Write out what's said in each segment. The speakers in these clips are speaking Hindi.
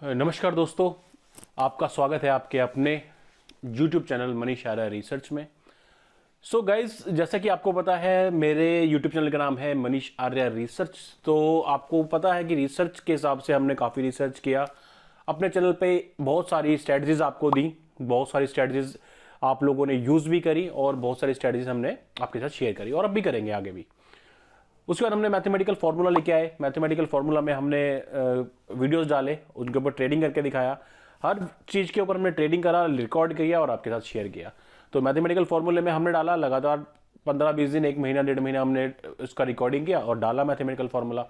नमस्कार दोस्तों, आपका स्वागत है आपके अपने YouTube चैनल मनीष आर्य रिसर्च में। सो गाइज, जैसा कि आपको पता है मेरे YouTube चैनल का नाम है मनीष आर्य रिसर्च। तो आपको पता है कि रिसर्च के हिसाब से हमने काफ़ी रिसर्च किया, अपने चैनल पे बहुत सारी स्ट्रेटजीज आपको दी, बहुत सारी स्ट्रेटजीज आप लोगों ने यूज़ भी करी और बहुत सारी स्ट्रेटजीज हमने आपके साथ शेयर करी और अब भी करेंगे आगे भी। उसके बाद हमने मैथमेटिकल फार्मूला लेके आए। मैथमेटिकल फार्मूला में हमने वीडियोस डाले, उनके ऊपर ट्रेडिंग करके दिखाया। हर चीज़ के ऊपर हमने ट्रेडिंग करा, रिकॉर्ड किया और आपके साथ शेयर किया। तो मैथमेटिकल फार्मूले में हमने डाला लगातार 15-20 दिन, 1 महीना 1.5 महीना हमने उसका रिकॉर्डिंग किया और डाला मैथमेटिकल फार्मूला।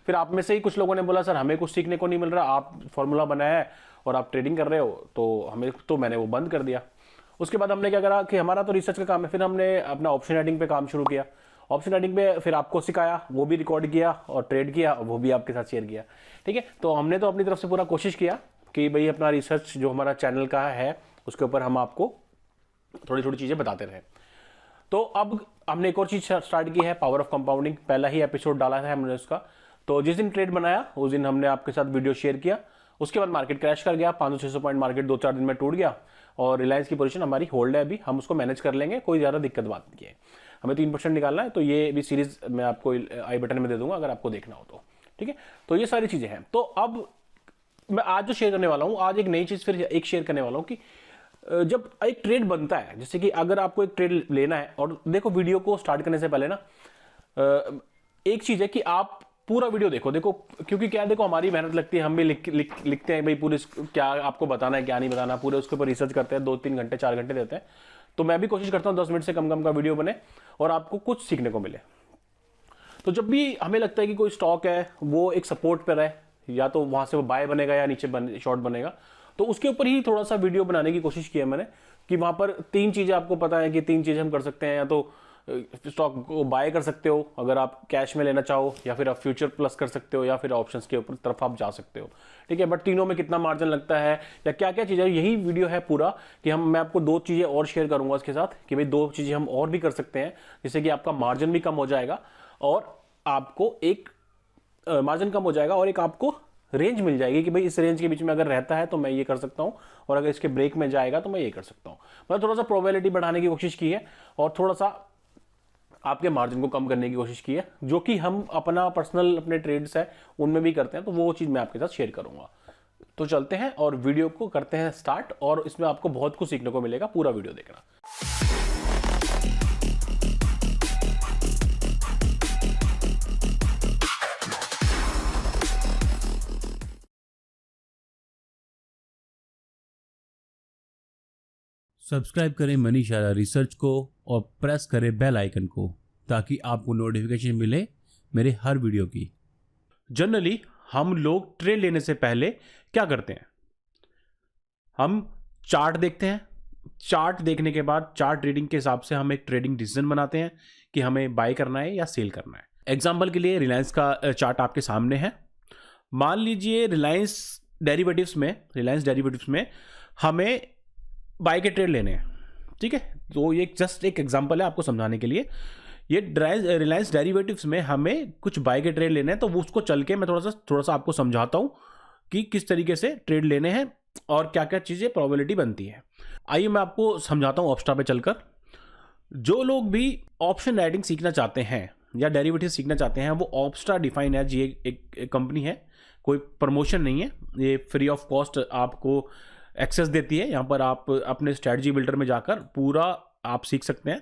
फिर आप में से ही कुछ लोगों ने बोला सर हमें कुछ सीखने को नहीं मिल रहा, आप फार्मूला बनाया है और आप ट्रेडिंग कर रहे हो, तो मैंने वो बंद कर दिया। उसके बाद हमने क्या करा कि हमारा तो रिसर्च का काम है, फिर हमने अपना ऑप्शन राइटिंग पे काम शुरू किया। ऑप्शन राइटिंग पे फिर आपको सिखाया, वो भी रिकॉर्ड किया और ट्रेड किया, वो भी आपके साथ शेयर किया। ठीक है, तो हमने तो अपनी तरफ से पूरा कोशिश किया कि भाई अपना रिसर्च जो हमारा चैनल का है उसके ऊपर हम आपको थोड़ी थोड़ी चीज़ें बताते रहे। तो अब हमने एक और चीज़ स्टार्ट की है, पावर ऑफ कंपाउंडिंग। पहला ही एपिसोड डाला था हमने उसका। तो जिस दिन ट्रेड बनाया उस दिन हमने आपके साथ वीडियो शेयर किया। उसके बाद मार्केट क्रैश कर गया, 500-600 पॉइंट मार्केट 2-4 दिन में टूट गया और रिलायंस की पोजीशन हमारी होल्ड है, अभी हम उसको मैनेज कर लेंगे, कोई ज़्यादा दिक्कत बात नहीं है। हमें 3% निकालना है, तो ये भी सीरीज मैं आपको आई बटन में दे दूंगा अगर आपको देखना हो तो। ठीक है, तो ये सारी चीज़ें हैं। तो अब मैं आज जो शेयर करने वाला हूँ, आज एक नई चीज़ फिर एक शेयर करने वाला हूँ कि जब एक ट्रेड बनता है, जैसे कि अगर आपको एक ट्रेड लेना है, और देखो वीडियो को स्टार्ट करने से पहले ना एक चीज़ है कि आप पूरा वीडियो देखो, क्योंकि क्या देखो हमारी मेहनत लगती है, हम भी लिखते हैं भाई पूरे क्या आपको बताना है क्या नहीं बताना, पूरे उसके ऊपर रिसर्च करते हैं, 2-3 घंटे 4 घंटे देते हैं। तो मैं भी कोशिश करता हूँ 10 मिनट से कम कम का वीडियो बने और आपको कुछ सीखने को मिले। तो जब भी हमें लगता है कि कोई स्टॉक है वो एक सपोर्ट पर है, या तो वहां से वो बाय बनेगा या नीचे शॉर्ट बनेगा, तो उसके ऊपर ही थोड़ा सा वीडियो बनाने की कोशिश की है मैंने कि वहां पर 3 चीजें आपको पता है कि 3 चीजें हम कर सकते हैं। या तो स्टॉक को बाय कर सकते हो अगर आप कैश में लेना चाहो, या फिर आप फ्यूचर प्लस कर सकते हो, या फिर ऑप्शंस के ऊपर तरफ आप जा सकते हो। ठीक है, बट तीनों में कितना मार्जिन लगता है या क्या क्या चीज़ें, यही वीडियो है पूरा कि मैं आपको 2 चीज़ें और शेयर करूंगा इसके साथ कि भाई 2 चीज़ें हम और भी कर सकते हैं, जिससे कि आपका मार्जिन भी कम हो जाएगा और आपको एक मार्जिन कम हो जाएगा और एक आपको रेंज मिल जाएगी कि भाई इस रेंज के बीच में अगर रहता है तो मैं ये कर सकता हूं, और अगर इसके ब्रेक में जाएगा तो मैं ये कर सकता हूं। मतलब थोड़ा सा प्रोबेबिलिटी बढ़ाने की कोशिश की है और थोड़ा सा आपके मार्जिन को कम करने की कोशिश की है, जो कि हम अपना पर्सनल अपने ट्रेड्स है उनमें भी करते हैं। तो वो चीज़ मैं आपके साथ शेयर करूंगा। तो चलते हैं और वीडियो को करते हैं स्टार्ट, और इसमें आपको बहुत कुछ सीखने को मिलेगा, पूरा वीडियो देखना। सब्सक्राइब करें मनीष आर्य रिसर्च को और प्रेस करें बेल आइकन को ताकि आपको नोटिफिकेशन मिले मेरे हर वीडियो की। जनरली हम लोग ट्रेड लेने से पहले क्या करते हैं, हम चार्ट देखते हैं। चार्ट देखने के बाद चार्ट रीडिंग के हिसाब से हम एक ट्रेडिंग डिसीजन बनाते हैं कि हमें बाय करना है या सेल करना है। एग्जांपल के लिए रिलायंस का चार्ट आपके सामने है। मान लीजिए रिलायंस डेरिवेटिव्स में हमें बाय के ट्रेड लेने हैं। ठीक है, तो ये जस्ट एक एग्जांपल है आपको समझाने के लिए। ये रिलायंस डेरिवेटिव्स में हमें कुछ बाय के ट्रेड लेने हैं, तो वो उसको चल के मैं थोड़ा सा आपको समझाता हूं कि किस तरीके से ट्रेड लेने हैं और क्या क्या चीज़ें प्रोबेबिलिटी बनती है। आइए मैं आपको समझाता हूँ ऑप्स्टा पे चलकर। जो लोग भी ऑप्शन राइटिंग सीखना चाहते हैं या डेरिवेटिव सीखना चाहते हैं, वो ऑप्स्टा डिफाइन है जी, एक कंपनी है, कोई प्रमोशन नहीं है, ये फ्री ऑफ कॉस्ट आपको एक्सेस देती है। यहाँ पर आप अपने स्ट्रैटेजी बिल्डर में जाकर पूरा आप सीख सकते हैं।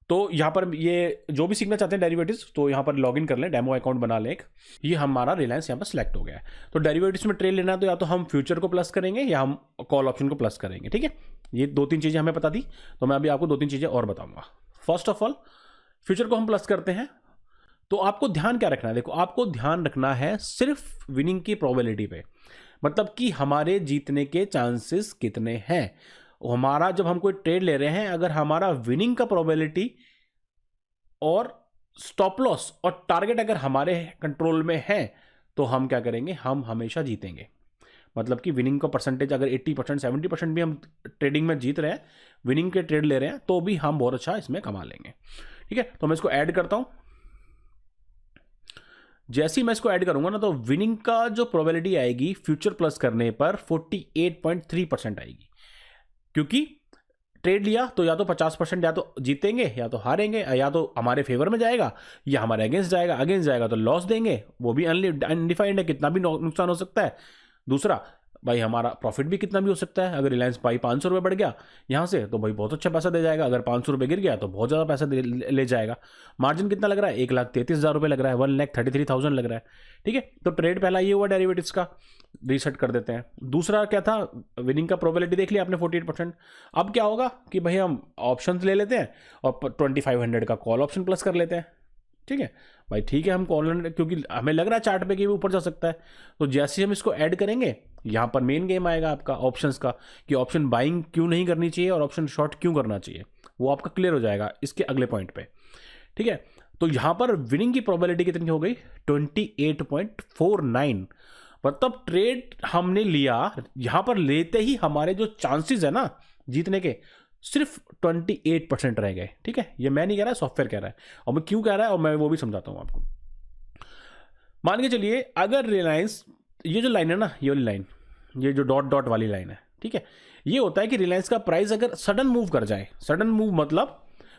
तो यहाँ पर ये जो भी सीखना चाहते हैं डेरिवेटिव्स, तो यहाँ पर लॉगिन कर लें, डेमो अकाउंट बना लें एक। ये हमारा रिलायंस यहाँ पर सिलेक्ट हो गया है। तो डेरिवेटिव्स में ट्रेड लेना है तो या तो हम फ्यूचर को प्लस करेंगे या हम कॉल ऑप्शन को प्लस करेंगे। ठीक है, ये 2-3 चीज़ें हमें पता थी, तो मैं अभी आपको 2-3 चीज़ें और बताऊंगा। फर्स्ट ऑफ ऑल फ्यूचर को हम प्लस करते हैं, तो आपको ध्यान क्या रखना है, देखो आपको ध्यान रखना है सिर्फ विनिंग की प्रोबेबिलिटी पे, मतलब कि हमारे जीतने के चांसेस कितने हैं। हमारा जब हम कोई ट्रेड ले रहे हैं, अगर हमारा विनिंग का प्रोबेबिलिटी और स्टॉप लॉस और टारगेट अगर हमारे कंट्रोल में है, तो हम क्या करेंगे, हम हमेशा जीतेंगे। मतलब कि विनिंग का परसेंटेज अगर 80% 70% भी हम ट्रेडिंग में जीत रहे हैं, विनिंग के ट्रेड ले रहे हैं, तो भी हम बहुत अच्छा इसमें कमा लेंगे। ठीक है, तो मैं इसको ऐड करता हूं। जैसे ही मैं इसको ऐड करूंगा ना तो विनिंग का जो प्रोबेबिलिटी आएगी फ्यूचर प्लस करने पर 48.3% आएगी, क्योंकि ट्रेड लिया तो या तो 50% या तो जीतेंगे या तो हारेंगे, या तो हमारे फेवर में जाएगा या हमारे अगेंस्ट जाएगा तो लॉस देंगे, वो भी अनडिफाइंड है, कितना भी नुकसान हो सकता है। दूसरा भाई हमारा प्रॉफिट भी कितना भी हो सकता है, अगर रिलायंस भाई 500 रुपये बढ़ गया यहाँ से तो भाई बहुत अच्छा पैसा दे जाएगा, अगर 500 रुपये गिर गया तो बहुत ज़्यादा पैसा ले जाएगा। मार्जिन कितना लग रहा है, 1,33,000 रुपये लग रहा है, 1,33,000 लग रहा है। ठीक है, तो ट्रेड पहला ये हुआ डेरिवेटिव्स का, रीसेट कर देते हैं। दूसरा क्या था, विनिंग का प्रोबेबिलिटी देख लिया आपने 48%। अब क्या होगा कि भाई हम ऑप्शंस ले लेते हैं और 2500 का कॉल ऑप्शन प्लस कर लेते हैं। ठीक है भाई, ठीक है, हम कॉल, क्योंकि हमें लग रहा है चार्ट पे कि वो ऊपर जा सकता है, तो जैसे हम इसको ऐड करेंगे यहाँ पर मेन गेम आएगा आपका ऑप्शंस का, कि ऑप्शन बाइंग क्यों नहीं करनी चाहिए और ऑप्शन शॉर्ट क्यों करना चाहिए, वो आपका क्लियर हो जाएगा इसके अगले पॉइंट पे। ठीक है, तो यहाँ पर विनिंग की प्रोबेबिलिटी कितनी हो गई, 28.49। मतलब ट्रेड हमने लिया, यहाँ पर लेते ही हमारे जो चांसेस है ना जीतने के, सिर्फ 28% रह गए। ठीक है, ये मैं नहीं कह रहा, सॉफ्टवेयर कह रहा है, और मैं क्यों कह रहा है और मैं वो भी समझाता हूँ आपको। मान के चलिए अगर रिलायंस, ये जो लाइन है ना, ये वाली लाइन, ये जो डॉट डॉट वाली लाइन है, ठीक है, ये होता है कि रिलायंस का प्राइस अगर सडन मूव कर जाए, सडन मूव मतलब,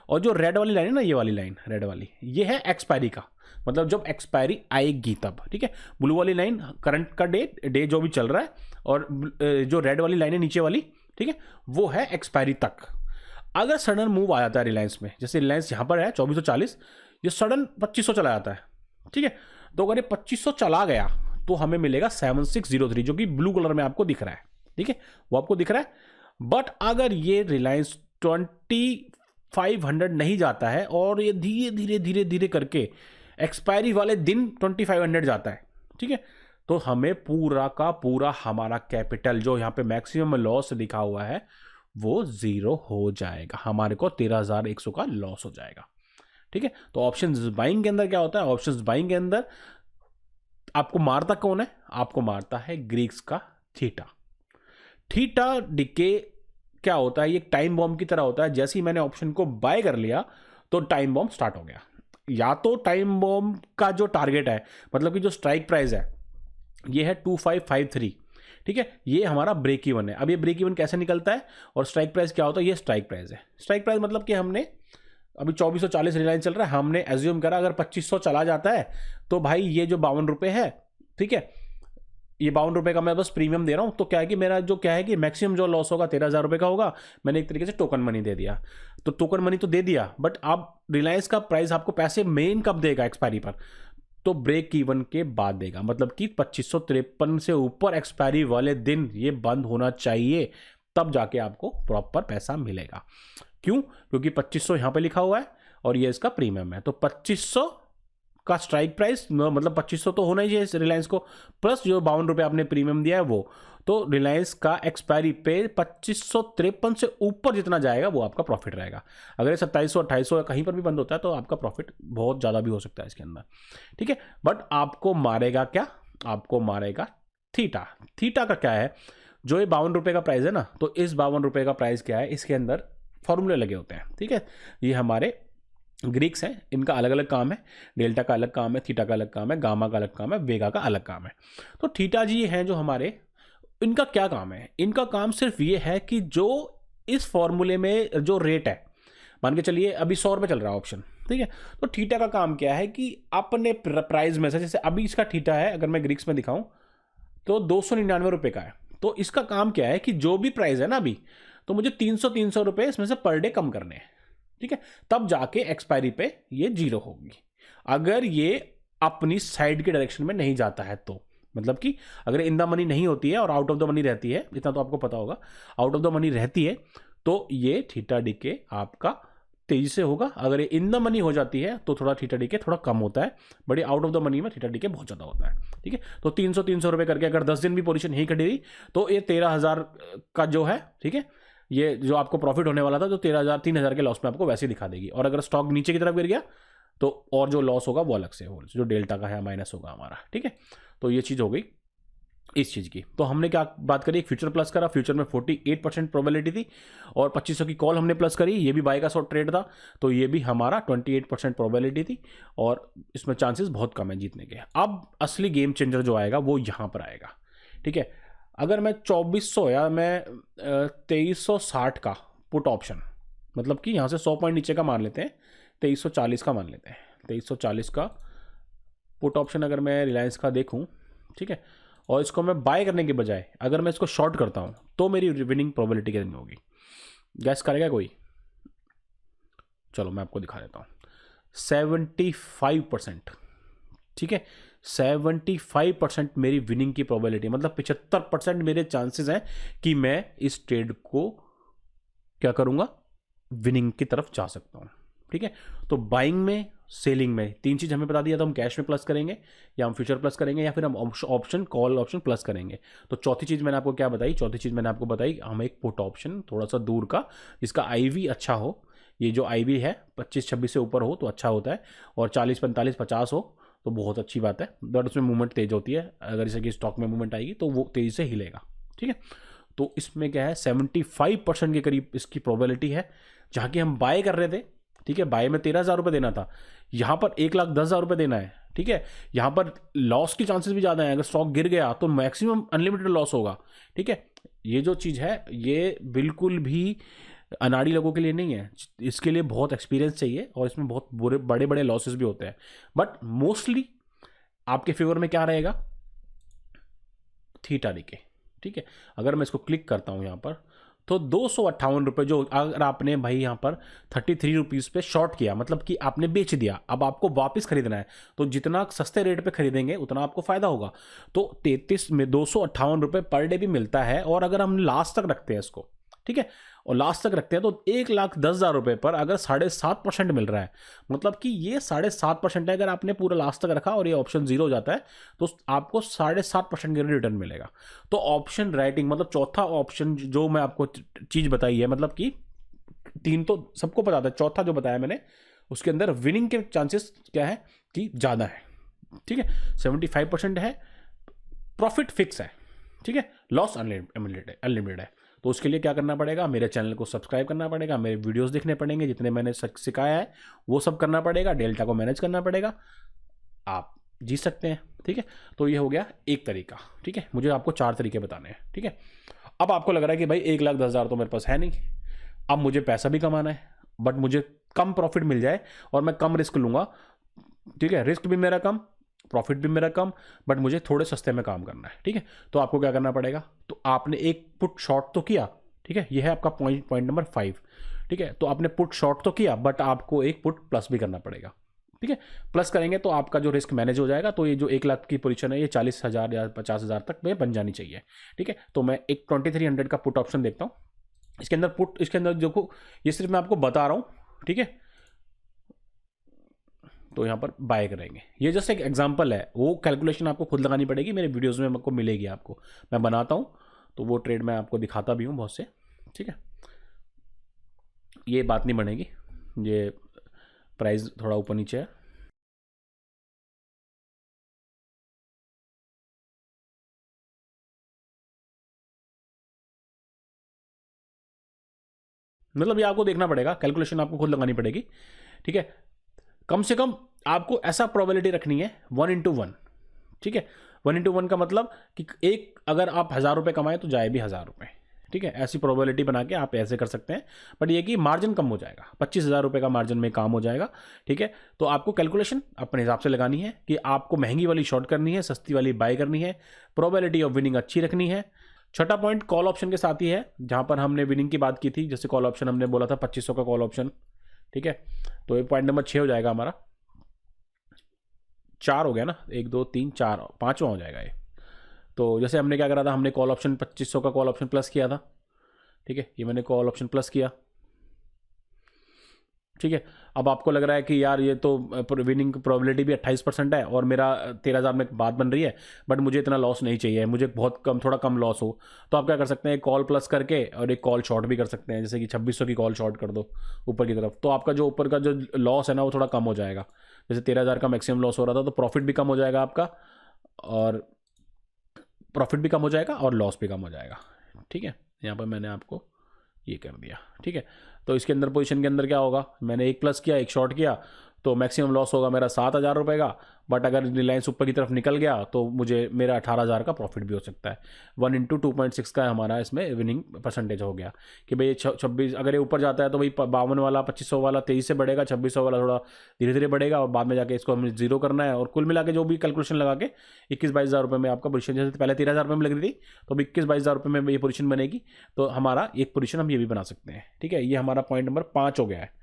और जो रेड वाली लाइन है ना, ये वाली लाइन रेड वाली, ये है एक्सपायरी का, मतलब जब एक्सपायरी आएगी तब। ठीक है, ब्लू वाली लाइन करंट का डे जो भी चल रहा है, और जो रेड वाली लाइन है नीचे वाली, ठीक है, वो है एक्सपायरी तक। अगर सडन मूव आ जाता है रिलायंस में, जैसे रिलायंस यहाँ पर है 2440, ये सडन 2500 चला जाता है। ठीक है, तो अगर ये 2500 चला गया तो हमें मिलेगा 7603, जो कि ब्लू कलर में आपको दिख रहा है। ठीक है, वो आपको दिख रहा है। बट अगर ये रिलायंस 2500 नहीं जाता है और ये धीरे धीरे धीरे धीरे करके एक्सपायरी वाले दिन 2500 जाता है, ठीक है, तो हमें पूरा का पूरा हमारा कैपिटल जो यहाँ पे मैक्सिमम लॉस लिखा हुआ है वो जीरो हो जाएगा, हमारे को 13,100 का लॉस हो जाएगा। ठीक है, तो ऑप्शंस बाइंग के अंदर क्या होता है, ऑप्शंस बाइंग के अंदर आपको मारता कौन है, आपको मारता है ग्रीक्स का थीटा। थीटा डिके क्या होता है, ये टाइम बॉम्ब की तरह होता है। जैसे ही मैंने ऑप्शन को बाय कर लिया तो टाइम बॉम्ब स्टार्ट हो गया। या तो टाइम बॉम्ब का जो टारगेट है, मतलब कि जो स्ट्राइक प्राइस है, ये है 2553। ठीक है, ये हमारा ब्रेक इवन है। अब ये ब्रेक इवन कैसे निकलता है और स्ट्राइक प्राइस क्या होता है, ये स्ट्राइक प्राइस है। स्ट्राइक प्राइस मतलब कि हमने अभी 2440 रिलायंस चल रहा है, हमने एज्यूम करा अगर 2500 चला जाता है तो भाई ये जो 52 रुपये है, ठीक है, ये 52 रुपये का मैं बस प्रीमियम दे रहा हूँ, तो क्या है कि मेरा जो क्या है कि मैक्सिमम जो लॉस होगा 13,000 रुपये का होगा। मैंने एक तरीके से टोकन मनी दे दिया, तो टोकन मनी तो दे दिया, बट अब रिलायंस का प्राइस आपको पैसे मेन कब देगा एक्सपायरी पर, तो ब्रेक इवन के बाद देगा। मतलब कि 2553 से ऊपर एक्सपायरी वाले दिन ये बंद होना चाहिए, तब जाके आपको प्रॉपर पैसा मिलेगा। क्यों, क्योंकि 2500 यहाँ पे लिखा हुआ है और ये इसका प्रीमियम है, तो 2500 का स्ट्राइक प्राइस, मतलब 2500 तो होना ही चाहिए रिलायंस को, प्लस जो 52 रुपये आपने प्रीमियम दिया है वो, तो रिलायंस का एक्सपायरी पे 2553 से ऊपर जितना जाएगा वो आपका प्रॉफिट रहेगा। अगर ये 2700 2800 कहीं पर भी बंद होता है तो आपका प्रॉफिट बहुत ज़्यादा भी हो सकता है इसके अंदर। ठीक है, बट आपको मारेगा क्या, आपको मारेगा थीटा। थीटा का क्या है, जो ये 52 रुपये का प्राइस है ना, तो इस 52 रुपये का प्राइस क्या है, इसके अंदर फॉर्मूले लगे होते हैं। ठीक है, ये हमारे ग्रीक्स हैं, इनका अलग अलग काम है, डेल्टा का अलग काम है, थीटा का अलग काम है, गामा का अलग काम है, वेगा का अलग काम है। तो थीटा जी हैं जो हमारे, इनका क्या काम है, इनका काम सिर्फ ये है कि जो इस फॉर्मूले में जो रेट है, मान के चलिए अभी 100 रुपये चल रहा है ऑप्शन, ठीक है, तो थीटा का काम क्या है कि अपने प्राइस में से, जैसे अभी इसका थीटा है अगर मैं ग्रीक्स में दिखाऊं तो 299 रुपये का है, तो इसका काम क्या है कि जो भी प्राइस है ना अभी, तो मुझे 300 रुपये इसमें से पर डे कम करने हैं। ठीक है, तब जाके एक्सपायरी पे ये जीरो होगी। अगर ये अपनी साइड के डायरेक्शन में नहीं जाता है तो, मतलब कि अगर इन द मनी नहीं होती है और आउट ऑफ द मनी रहती है, इतना तो आपको पता होगा, आउट ऑफ द मनी रहती है तो ये थीटा डीके आपका तेजी से होगा। अगर ये इन द मनी हो जाती है तो थोड़ा थीटा डीके थोड़ा कम होता है, बड़ी आउट ऑफ द मनी में थीटा डीके बहुत ज़्यादा होता है। ठीक है, तो 300 रुपये करके अगर 10 दिन भी पोजीशन नहीं कटी रही तो ये 13,000 का जो है, ठीक है, ये जो आपको प्रॉफिट होने वाला था तो 3,000 के लॉस में आपको वैसे ही दिखा देगी। और अगर स्टॉक नीचे की तरफ गिर गया तो और जो लॉस होगा वो अलग से हो, जो डेल्टा का है माइनस होगा हमारा। ठीक है, तो ये चीज़ हो गई। इस चीज़ की। तो हमने क्या बात करी, फ्यूचर प्लस करा, फ्यूचर में 48% प्रोबेबिलिटी थी और 2500 की कॉल हमने प्लस करी, ये भी बाय का शॉर्ट ट्रेड था, तो ये भी हमारा 28% प्रोबेबिलिटी थी और इसमें चांसेस बहुत कम है जीतने के। अब असली गेम चेंजर जो आएगा वो यहाँ पर आएगा, ठीक है। अगर मैं 2400 या मैं 2360 का पुट ऑप्शन, मतलब कि यहाँ से 100 पॉइंट नीचे का मान लेते हैं, 2340 का मान लेते हैं, 2340 का पुट ऑप्शन अगर मैं रिलायंस का देखूँ, ठीक है, और इसको मैं बाय करने के बजाय अगर मैं इसको शॉर्ट करता हूँ तो मेरी विनिंग प्रोबेबिलिटी कितनी होगी, गैस करेगा कोई? चलो मैं आपको दिखा देता हूँ, 75%, ठीक है, 75% मेरी विनिंग की प्रोबेबिलिटी, मतलब 75% मेरे चांसेस हैं कि मैं इस ट्रेड को क्या करूँगा, विनिंग की तरफ जा सकता हूँ, ठीक है। तो बाइंग में, सेलिंग में, तीन चीज़ हमें बता दिया, तो हम कैश में प्लस करेंगे या हम फ्यूचर प्लस करेंगे या फिर हम ऑप्शन कॉल ऑप्शन प्लस करेंगे। तो चौथी चीज़ मैंने आपको क्या बताई, चौथी चीज़ मैंने आपको बताई हम एक पुट ऑप्शन थोड़ा सा दूर का, जिसका आईवी अच्छा हो, ये जो आईवी है 25-26 से ऊपर हो तो अच्छा होता है, और 40-45-50 हो तो बहुत अच्छी बात है, बट उसमें मूवमेंट तेज होती है, अगर जैसे कि स्टॉक में मूवमेंट आएगी तो वो तेज़ी से हिलेगा, ठीक है। तो इसमें क्या है, 75% के करीब इसकी प्रोबेबिलिटी है, जहाँ की हम बाय कर रहे थे, ठीक है, बाय में 13,000 रुपये देना था, यहाँ पर 1,10,000 रुपये देना है, ठीक है। यहाँ पर लॉस की चांसेस भी ज़्यादा हैं, अगर स्टॉक गिर गया तो मैक्सिमम अनलिमिटेड लॉस होगा, ठीक है। ये जो चीज़ है ये बिल्कुल भी अनाड़ी लोगों के लिए नहीं है, इसके लिए बहुत एक्सपीरियंस चाहिए और इसमें बहुत बुरे बड़े बड़े लॉसेस भी होते हैं, बट मोस्टली आपके फेवर में क्या रहेगा, थीटा डीके, ठीक है। अगर मैं इसको क्लिक करता हूँ यहाँ पर तो 258 रुपये, जो अगर आपने भाई यहाँ पर 33 रुपीज़ पे शॉर्ट किया, मतलब कि आपने बेच दिया, अब आपको वापस खरीदना है, तो जितना सस्ते रेट पे खरीदेंगे उतना आपको फायदा होगा। तो 33 में 258 रुपये पर डे भी मिलता है, और अगर हम लास्ट तक रखते हैं इसको, ठीक है, और लास्ट तक रखते हैं तो 1,10,000 रुपये पर अगर 7.5% मिल रहा है, मतलब कि ये 7.5% है। अगर आपने पूरा लास्ट तक रखा और ये ऑप्शन जीरो हो जाता है तो आपको 7.5% का रिटर्न मिलेगा। तो ऑप्शन राइटिंग, मतलब चौथा ऑप्शन जो मैं आपको चीज़ बताई है, मतलब कि तीन तो सबको पता था, चौथा जो बताया मैंने उसके अंदर विनिंग के चांसेस क्या है कि ज़्यादा है, ठीक है, 75% है, प्रॉफिट फिक्स है, ठीक है, लॉस अनलिमिटेड है। तो उसके लिए क्या करना पड़ेगा, मेरे चैनल को सब्सक्राइब करना पड़ेगा, मेरे वीडियोस देखने पड़ेंगे, जितने मैंने सिखाया है वो सब करना पड़ेगा, डेल्टा को मैनेज करना पड़ेगा, आप जीत सकते हैं, ठीक है। तो ये हो गया एक तरीका, ठीक है, मुझे आपको 4 तरीके बताने हैं, ठीक है। अब आपको लग रहा है कि भाई 1,10,000 तो मेरे पास है नहीं, अब मुझे पैसा भी कमाना है, बट मुझे कम प्रॉफिट मिल जाए और मैं कम रिस्क लूँगा, ठीक है, रिस्क भी मेरा कम, प्रॉफिट भी मेरा कम, बट मुझे थोड़े सस्ते में काम करना है, ठीक है। तो आपको क्या करना पड़ेगा, तो आपने एक पुट शॉर्ट तो किया, ठीक है, ये है आपका पॉइंट नंबर 5, ठीक है। तो आपने पुट शॉर्ट तो किया, बट आपको एक पुट प्लस भी करना पड़ेगा, ठीक है। प्लस करेंगे तो आपका जो रिस्क मैनेज हो जाएगा, तो ये जो 1,00,000 की पोजीशन है ये 40,000 या 50,000 तक में बन जानी चाहिए, ठीक है। तो मैं एक 2300 का पुट ऑप्शन देखता हूँ, इसके अंदर पुट, इसके अंदर देखो, ये सिर्फ मैं आपको बता रहा हूँ, ठीक है। तो यहाँ पर बाय करेंगे, ये जस्ट एक एग्जांपल है, वो कैलकुलेशन आपको खुद लगानी पड़ेगी, मेरे वीडियोस में आपको मिलेगी, आपको मैं बनाता हूँ तो वो ट्रेड मैं आपको दिखाता भी हूँ बहुत से, ठीक है। ये बात नहीं बनेगी, ये प्राइस थोड़ा ऊपर नीचे है, मतलब ये आपको देखना पड़ेगा, कैलकुलेशन आपको खुद लगानी पड़ेगी, ठीक है। कम से कम आपको ऐसा प्रोबेबिलिटी रखनी है 1:1, ठीक है। 1:1 का मतलब कि एक, अगर आप 1,000 रुपये कमाए तो जाए भी 1,000 रुपये, ठीक है, ऐसी प्रोबेबिलिटी बना के आप ऐसे कर सकते हैं, बट ये कि मार्जिन कम हो जाएगा, 25,000 रुपये का मार्जिन में काम हो जाएगा, ठीक है। तो आपको कैलकुलेशन अपने हिसाब से लगानी है कि आपको महंगी वाली शॉर्ट करनी है, सस्ती वाली बाय करनी है, प्रोबेबिलिटी ऑफ विनिंग अच्छी रखनी है। छठा पॉइंट कॉल ऑप्शन के साथ ही है, जहां पर हमने विनिंग की बात की थी, जैसे कॉल ऑप्शन हमने बोला था 2500 का कॉल ऑप्शन, ठीक है। तो ये पॉइंट नंबर 6 हो जाएगा हमारा, 4 हो गया ना, 1 2 3 4, 5वां हो जाएगा ये। तो जैसे हमने क्या करा था, हमने कॉल ऑप्शन 2500 का कॉल ऑप्शन प्लस किया था, ठीक है, ये मैंने कॉल ऑप्शन प्लस किया, ठीक है। अब आपको लग रहा है कि यार ये तो विनिंग प्रोबेबिलिटी भी 28% है और मेरा 13,000 में बात बन रही है, बट मुझे इतना लॉस नहीं चाहिए, मुझे बहुत कम, थोड़ा कम लॉस हो, तो आप क्या कर सकते हैं, एक कॉल प्लस करके और एक कॉल शॉर्ट भी कर सकते हैं, जैसे कि 2600 की कॉल शॉर्ट कर दो ऊपर की तरफ, तो आपका जो ऊपर का जो लॉस है ना वो थोड़ा कम हो जाएगा। जैसे 13,000 का मैक्सिमम लॉस हो रहा था तो प्रॉफिट भी कम हो जाएगा आपका, और प्रॉफिट भी कम हो जाएगा और लॉस भी कम हो जाएगा। ठीक है, यहाँ पर मैंने आपको ये कर दिया। ठीक है, तो इसके अंदर पोजीशन के अंदर क्या होगा, मैंने एक प्लस किया एक शॉर्ट किया, तो मैक्सिमम लॉस होगा मेरा 7,000 रुपये का, बट अगर रिलायंस ऊपर की तरफ निकल गया तो मुझे मेरा 18,000 का प्रॉफिट भी हो सकता है। 1 इंटू 2.6 का हमारा इसमें विनिंग परसेंटेज हो गया कि भाई 26, अगर ये ऊपर जाता है तो भाई 52 वाला 2500 वाला तेजी से बढ़ेगा, 2600 वाला थोड़ा धीरे धीरे बढ़ेगा और बाद में जाके इसको हमें जीरो करना है। और कुल मिला के जो भी कैलकुलेशन लगा के 21-22 रुपये में आपका पोजीशन, जैसे पहले 13,000 रुपये में लग रही थी तो 21-22 रुपये में ये पोजीशन बनेगी, तो हमारा एक पोजीशन हम ये भी बना सकते हैं। ठीक है, ये हमारा पॉइंट नंबर 5 हो गया है।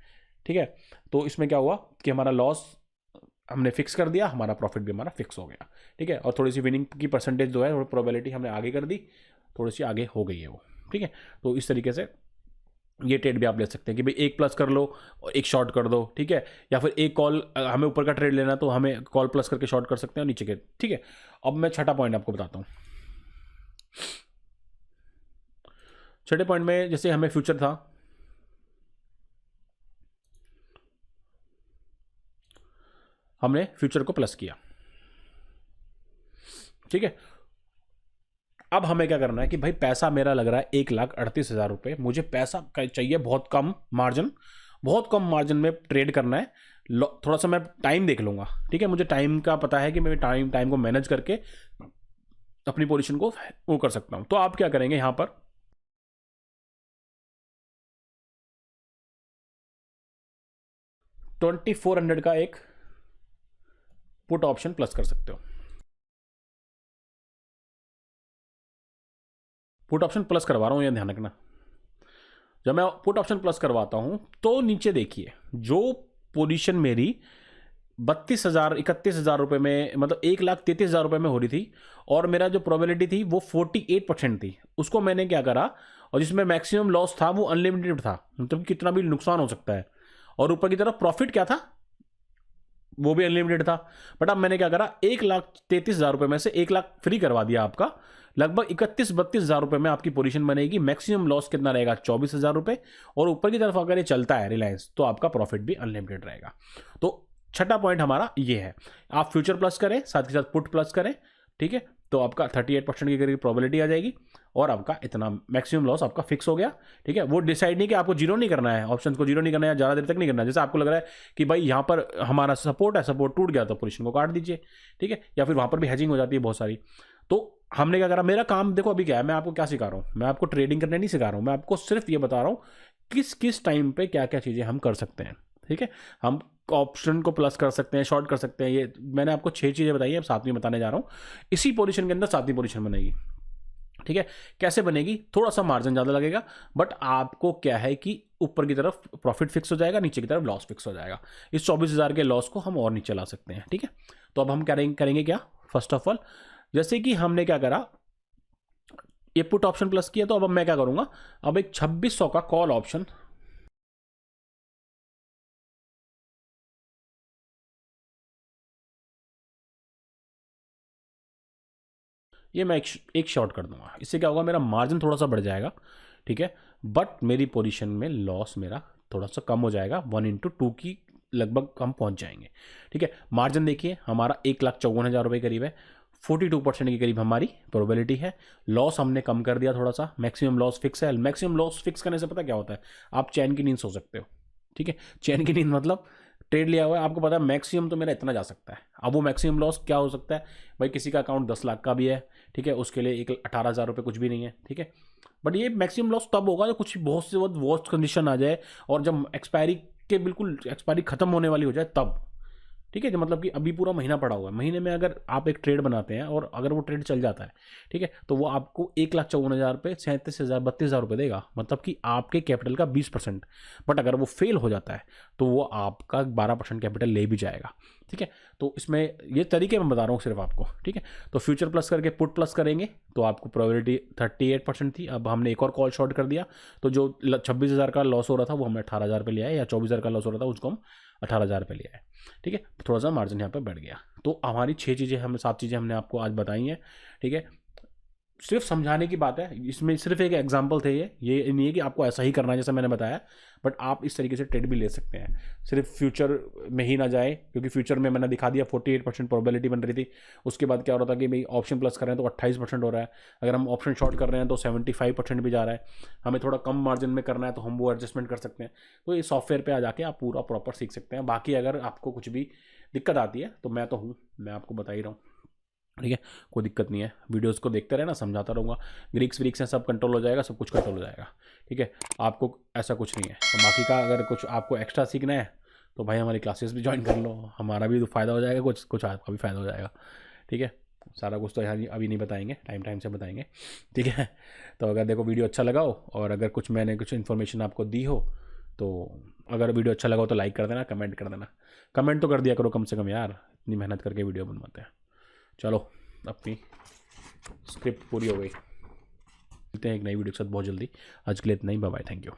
ठीक है, तो इसमें क्या हुआ कि हमारा लॉस हमने फिक्स कर दिया, हमारा प्रॉफिट भी हमारा फिक्स हो गया। ठीक है, और थोड़ी सी विनिंग की परसेंटेज जो है, थोड़ी प्रोबेबिलिटी हमने आगे कर दी, थोड़ी सी आगे हो गई है वो। ठीक है, तो इस तरीके से ये ट्रेड भी आप ले सकते हैं कि भाई एक प्लस कर लो और एक शॉर्ट कर दो। ठीक है, या फिर एक कॉल, हमें ऊपर का ट्रेड लेना तो हमें कॉल प्लस करके शॉर्ट कर सकते हैं और नीचे के। ठीक है, अब मैं छठा पॉइंट आपको बताता हूँ। छठे पॉइंट में जैसे हमें फ्यूचर था, हमने फ्यूचर को प्लस किया। ठीक है, अब हमें क्या करना है कि भाई पैसा मेरा लग रहा है 1,38,000 रुपये, मुझे पैसा चाहिए बहुत कम मार्जिन, बहुत कम मार्जिन में ट्रेड करना है। थोड़ा सा मैं टाइम देख लूंगा। ठीक है, मुझे टाइम का पता है कि मैं टाइम को मैनेज करके अपनी पोजीशन को वो कर सकता हूं। तो आप क्या करेंगे, यहां पर 2400 का एक पुट ऑप्शन प्लस कर सकते हो। पुट ऑप्शन प्लस करवा रहा हूं, यह ध्यान रखना। जब मैं पुट ऑप्शन प्लस करवाता हूं तो नीचे देखिए, जो पोजीशन मेरी 32,000 31,000 रुपये में, मतलब 1,33,000 रुपये में हो रही थी और मेरा जो प्रोबेबिलिटी थी वो 48% थी, उसको मैंने क्या करा, और जिसमें मैक्सिमम लॉस था वो अनलिमिटेड था, मतलब कितना भी नुकसान हो सकता है, और ऊपर की तरफ प्रॉफिट क्या था वो भी अनलिमिटेड था। बट अब मैंने क्या करा, 1,33,000 रुपये में से 1 लाख फ्री करवा दिया आपका, लगभग 31-32,000 रुपये में आपकी पोजीशन बनेगी। मैक्सिमम लॉस कितना रहेगा, 24,000 रुपये, और ऊपर की तरफ अगर ये चलता है रिलायंस तो आपका प्रॉफिट भी अनलिमिटेड रहेगा। तो छठा पॉइंट हमारा ये है, आप फ्यूचर प्लस करें साथ के साथ पुट प्लस करें। ठीक है, तो आपका 38% की करीब प्रोबेबिलिटी आ जाएगी और आपका इतना मैक्सिमम लॉस आपका फिक्स हो गया। ठीक है, वो डिसाइड नहीं कि आपको जीरो नहीं करना है, ऑप्शन को जीरो नहीं करना है, ज़्यादा देर तक नहीं करना है। जैसे आपको लग रहा है कि भाई यहाँ पर हमारा सपोर्ट है, सपोर्ट टूट गया तो पोजीशन को काट दीजिए। ठीक है, या फिर वहाँ पर भी हेजिंग हो जाती है बहुत सारी। तो हमने क्या करा, मेरा काम देखो अभी क्या है, मैं आपको क्या सिखा रहा हूँ, मैं आपको ट्रेडिंग करने नहीं सिखा रहा हूँ, मैं आपको सिर्फ ये बता रहा हूँ किस किस टाइम पे क्या क्या चीज़ें हम कर सकते हैं। ठीक है, हम ऑप्शन को प्लस कर सकते हैं, शॉर्ट कर सकते हैं। ये मैंने आपको 6 चीज़ें बताई है, अब 7वीं बताने जा रहा हूँ। इसी पोजीशन के अंदर 7वीं पोजीशन बनेगी। ठीक है, कैसे बनेगी, थोड़ा सा मार्जिन ज़्यादा लगेगा, बट आपको क्या है कि ऊपर की तरफ प्रॉफिट फिक्स हो जाएगा, नीचे की तरफ लॉस फिक्स हो जाएगा। इस 24,000 के लॉस को हम और नीचे ला सकते हैं। ठीक है, तो अब हम करेंगे क्या, फर्स्ट ऑफ ऑल जैसे कि हमने क्या करा, ये पुट ऑप्शन प्लस किया, तो अब मैं क्या करूंगा, अब एक 2600 का कॉल ऑप्शन, ये मैं एक शॉर्ट कर दूंगा। इससे क्या होगा, मेरा मार्जिन थोड़ा सा बढ़ जाएगा। ठीक है, बट मेरी पोजीशन में लॉस मेरा थोड़ा सा कम हो जाएगा, 1 इंटू 2 की लगभग हम पहुंच जाएंगे। ठीक है, मार्जिन देखिए हमारा 1,54,000 रुपये करीब है, 42% के करीब हमारी प्रोबेबिलिटी है। लॉस हमने कम कर दिया थोड़ा सा, मैक्सिमम लॉस फिक्स है। मैक्सिमम लॉस फिक्स करने से पता क्या होता है, आप चैन की नींद सो सकते हो। ठीक है, चैन की नींद मतलब ट्रेड लिया हुआ है, आपको पता है मैक्सिमम तो मेरा इतना जा सकता है। अब वो मैक्सिमम लॉस क्या हो सकता है, भाई किसी का अकाउंट 10 लाख का भी है, ठीक है, उसके लिए 18,000 रुपये कुछ भी नहीं है। ठीक है, बट ये मैक्सिमम लॉस तब होगा जब कुछ बहुत से बहुत वर्स्ट कंडीशन आ जाए और जब एक्सपायरी के बिल्कुल एक्सपायरी खत्म होने वाली हो जाए तब। ठीक है, जो मतलब कि अभी पूरा महीना पड़ा हुआ है, महीने में अगर आप एक ट्रेड बनाते हैं और अगर वो ट्रेड चल जाता है, ठीक है, तो वो आपको 1,54,000 रुपये 37,000 32,000 रुपये देगा, मतलब कि आपके कैपिटल का 20%। बट अगर वो फेल हो जाता है तो वो आपका 12% कैपिटल ले भी जाएगा। ठीक है, तो इसमें ये तरीके मैं बता रहा हूँ सिर्फ आपको। ठीक है, तो फ्यूचर प्लस करके पुट प्लस करेंगे तो आपको प्रोबेबिलिटी 38% थी, अब हमने एक और कॉल शॉर्ट कर दिया, तो जो 26,000 का लॉस हो रहा था वो हमने 18,000 पे लिया है, या 24,000 का लॉस हो रहा था उसको हम 18,000 पे लिया है। ठीक है, थोड़ा सा मार्जिन यहाँ पर बढ़ गया। तो हमारी 6 चीज़ें, हम 7 चीज़ें हमने आपको आज बताई हैं। ठीक है, सिर्फ समझाने की बात है, इसमें सिर्फ एक एग्जांपल थे ये नहीं है कि आपको ऐसा ही करना है जैसा मैंने बताया, बट आप इस तरीके से ट्रेड भी ले सकते हैं। सिर्फ फ्यूचर में ही ना जाए, क्योंकि फ्यूचर में मैंने दिखा दिया 48% प्रोबेबिलिटी बन रही थी। उसके बाद क्या हो रहा था कि भाई ऑप्शन प्लस कर रहे हैं तो 28% हो रहा है, अगर हम ऑप्शन शॉर्ट कर रहे हैं तो 75% भी जा रहा है। हमें थोड़ा कम मार्जिन में करना है तो हम वो एडजस्टमेंट कर सकते हैं। तो ये सॉफ्टवेयर पर आ जाके आप पूरा प्रॉपर सीख सकते हैं। बाकी अगर आपको कुछ भी दिक्कत आती है तो मैं तो हूँ, मैं आपको बता ही रहा हूँ, ठीक है, कोई दिक्कत नहीं है। वीडियोस को देखते रहना, समझाता रहूँगा। ग्रीक्स व्रीक्स हैं, सब कंट्रोल हो जाएगा, सब कुछ कंट्रोल हो जाएगा, ठीक है। आपको ऐसा कुछ नहीं है। तो बाकी का अगर कुछ आपको एक्स्ट्रा सीखना है तो भाई हमारी क्लासेस भी ज्वाइन कर लो, हमारा भी तो फ़ायदा हो जाएगा, कुछ कुछ आपका भी फ़ायदा हो जाएगा, ठीक है। सारा कुछ तो यहाँ अभी नहीं बताएंगे, टाइम टाइम से बताएंगे, ठीक है। तो अगर देखो वीडियो अच्छा लगा हो और अगर कुछ मैंने कुछ इन्फॉर्मेशन आपको दी हो तो अगर वीडियो अच्छा लगा हो तो लाइक कर देना, कमेंट कर देना। कमेंट तो कर दिया करो कम से कम यार, इतनी मेहनत करके वीडियो बनवाते हैं। चलो, अपनी स्क्रिप्ट पूरी हो गई, मिलते हैं एक नई वीडियो के साथ बहुत जल्दी। आज के लिए इतना ही, बाय बाय, थैंक यू।